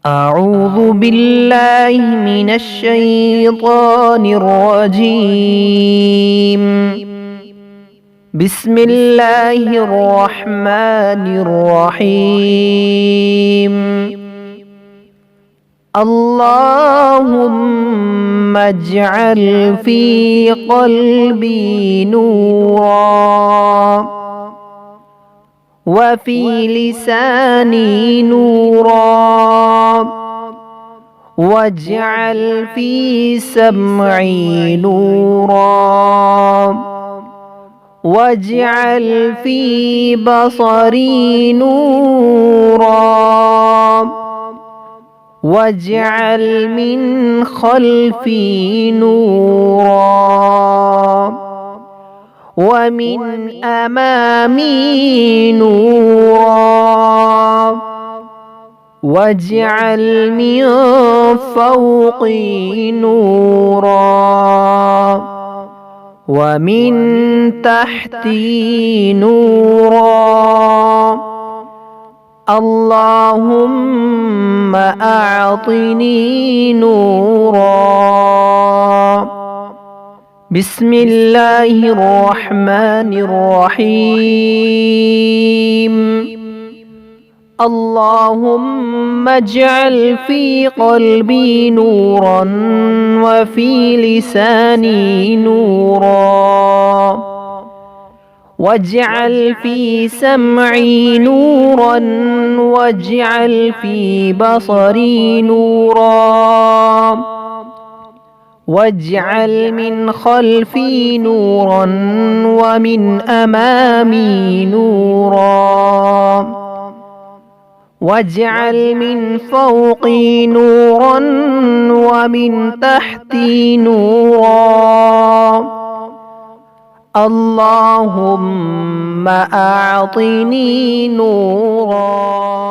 أعوذ بالله من الشيطان الرجيم. بسم الله الرحمن الرحيم. اللهم اجعل في قلبي نورا وفي لساني نورا واجعل في سمعي نورا واجعل في بصري نورا واجعل من خلفي نورا ومن أمامي نورا واجعل من فوقي نورا ومن تحتي نورا. اللهم أعطني نورا. بسم الله الرحمن الرحيم. اللهم اجعل في قلبي نورا وفي لساني نورا واجعل في سمعي نورا واجعل في بصري نورا واجعل من خلفي نورا ومن أمامي نورا واجعل من فوقي نورا ومن تحتي نورا. اللهم أعطني نورا.